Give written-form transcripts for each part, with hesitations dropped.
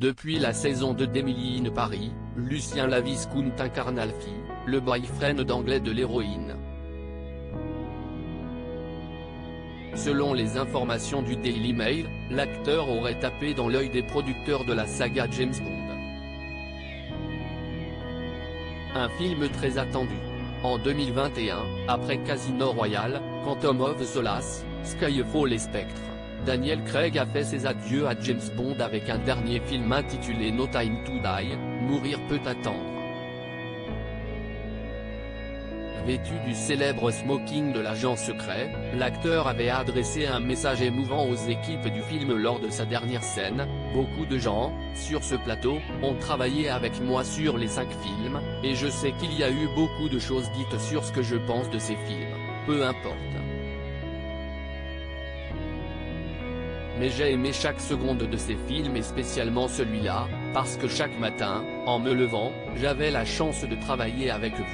Depuis la saison 2 d'Emily in Paris, Lucien Laviscount incarne Alfie, le boyfriend d'anglais de l'héroïne. Selon les informations du Daily Mail, l'acteur aurait tapé dans l'œil des producteurs de la saga James Bond. Un film très attendu. En 2021, après Casino Royale, Quantum of Solace, Skyfall et Spectre, Daniel Craig a fait ses adieux à James Bond avec un dernier film intitulé No Time to Die, Mourir peut attendre. Vêtu du célèbre smoking de l'agent secret, l'acteur avait adressé un message émouvant aux équipes du film lors de sa dernière scène. Beaucoup de gens, sur ce plateau, ont travaillé avec moi sur les 5 films, et je sais qu'il y a eu beaucoup de choses dites sur ce que je pense de ces films, peu importe. Mais j'ai aimé chaque seconde de ces films et spécialement celui-là, parce que chaque matin, en me levant, j'avais la chance de travailler avec vous.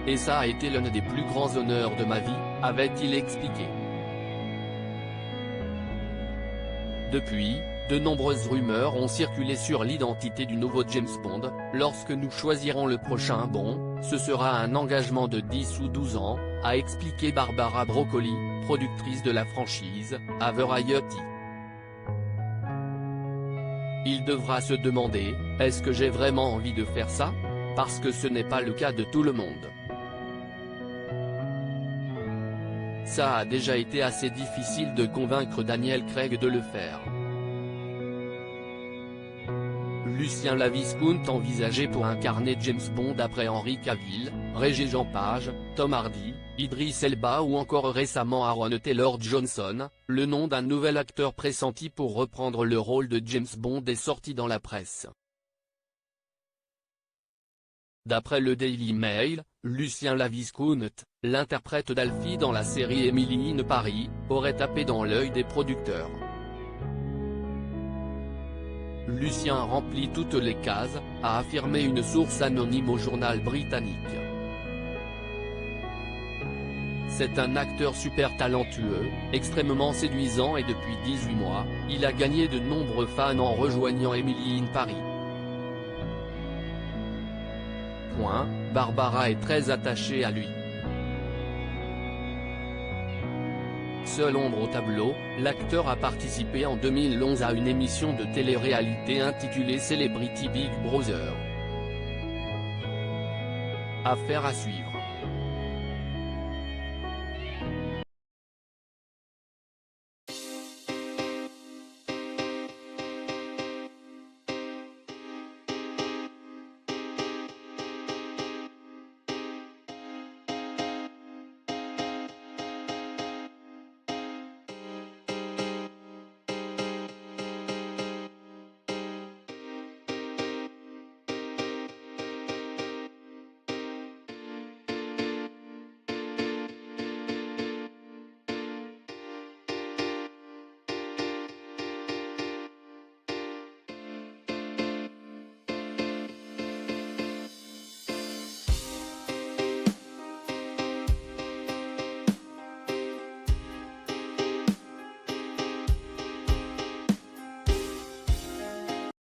Et ça a été l'un des plus grands honneurs de ma vie, avait-il expliqué. Depuis, de nombreuses rumeurs ont circulé sur l'identité du nouveau James Bond. Lorsque nous choisirons le prochain Bond, ce sera un engagement de 10 ou 12 ans, a expliqué Barbara Broccoli, productrice de la franchise, à Variety. Il devra se demander, est-ce que j'ai vraiment envie de faire ça? Parce que ce n'est pas le cas de tout le monde. Ça a déjà été assez difficile de convaincre Daniel Craig de le faire. Lucien Laviscount envisagé pour incarner James Bond après Henry Cavill, Regé-Jean Page, Tom Hardy, Idris Elba ou encore récemment Aaron Taylor-Johnson, le nom d'un nouvel acteur pressenti pour reprendre le rôle de James Bond est sorti dans la presse. D'après le Daily Mail, Lucien Laviscount, l'interprète d'Alfie dans la série Emily in Paris, aurait tapé dans l'œil des producteurs. Lucien remplit toutes les cases, a affirmé une source anonyme au journal britannique. C'est un acteur super talentueux, extrêmement séduisant et depuis 18 mois, il a gagné de nombreux fans en rejoignant Emily in Paris. Barbara est très attachée à lui. Seule ombre au tableau, l'acteur a participé en 2011 à une émission de télé-réalité intitulée Celebrity Big Brother. Affaire à suivre.